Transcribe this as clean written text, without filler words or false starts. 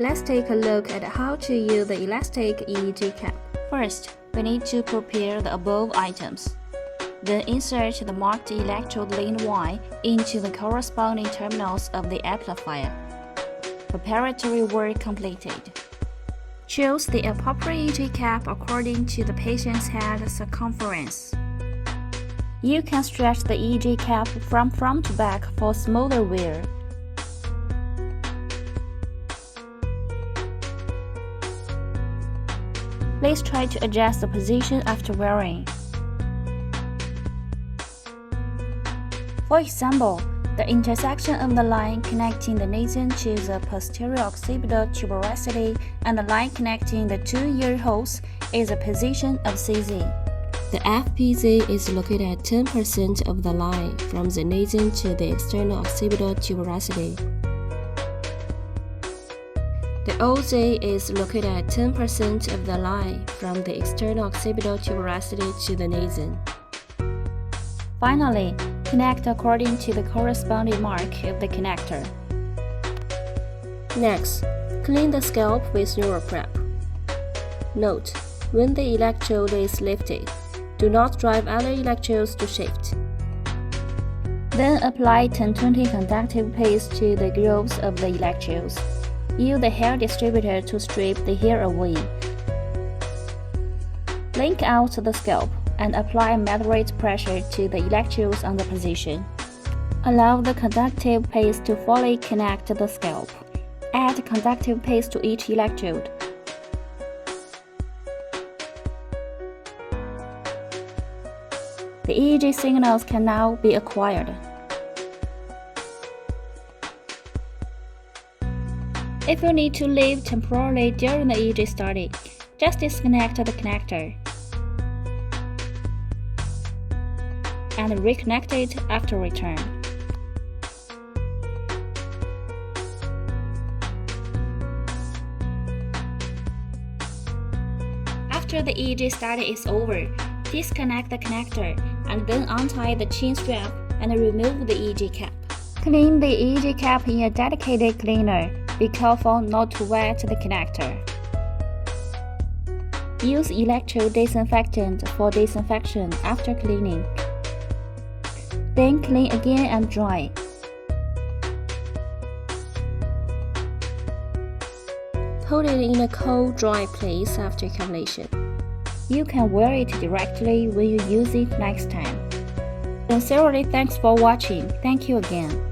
Let's take a look at how to use the elastic EEG cap. First, we need to prepare the above items. Then insert the marked electrode lane Y into the corresponding terminals of the amplifier. Preparatory work completed. Choose the appropriate EEG cap according to the patient's head circumference. You can stretch the EEG cap from front to back for smoother wear. Please try to adjust the position after wearing. For example, the intersection of the line connecting the nasion to the posterior occipital tuberosity and the line connecting the two ear holes is the position of CZ. The FPZ is located at 10% of the line from the nasion to the external occipital tuberosity. The OZ is located at 10% of the line from the external occipital tuberosity to the nasion. Finally, connect according to the corresponding mark of the connector. Next, clean the scalp with NeuroPrep. Note, when the electrode is lifted, do not drive other electrodes to shift. Then apply 1020 conductive paste to the grooves of the electrodes. Use the hair distributor to strip the hair away. Link out the scalp and apply moderate pressure to the electrodes on the position. Allow the conductive paste to fully connect the scalp. Add conductive paste to each electrode. The EEG signals can now be acquired. If you need to leave temporarily during the EEG study, just disconnect the connector and reconnect it after return. After the EEG study is over, disconnect the connector and then untie the chin strap and remove the EEG cap. Clean the EEG cap in a dedicated cleaner. Be careful not to wet the connector. Use electrode disinfectant for disinfection after cleaning. Then clean again and dry. Put it in a cold, dry place after completion. You can wear it directly when you use it next time. Sincerely thanks for watching. Thank you again.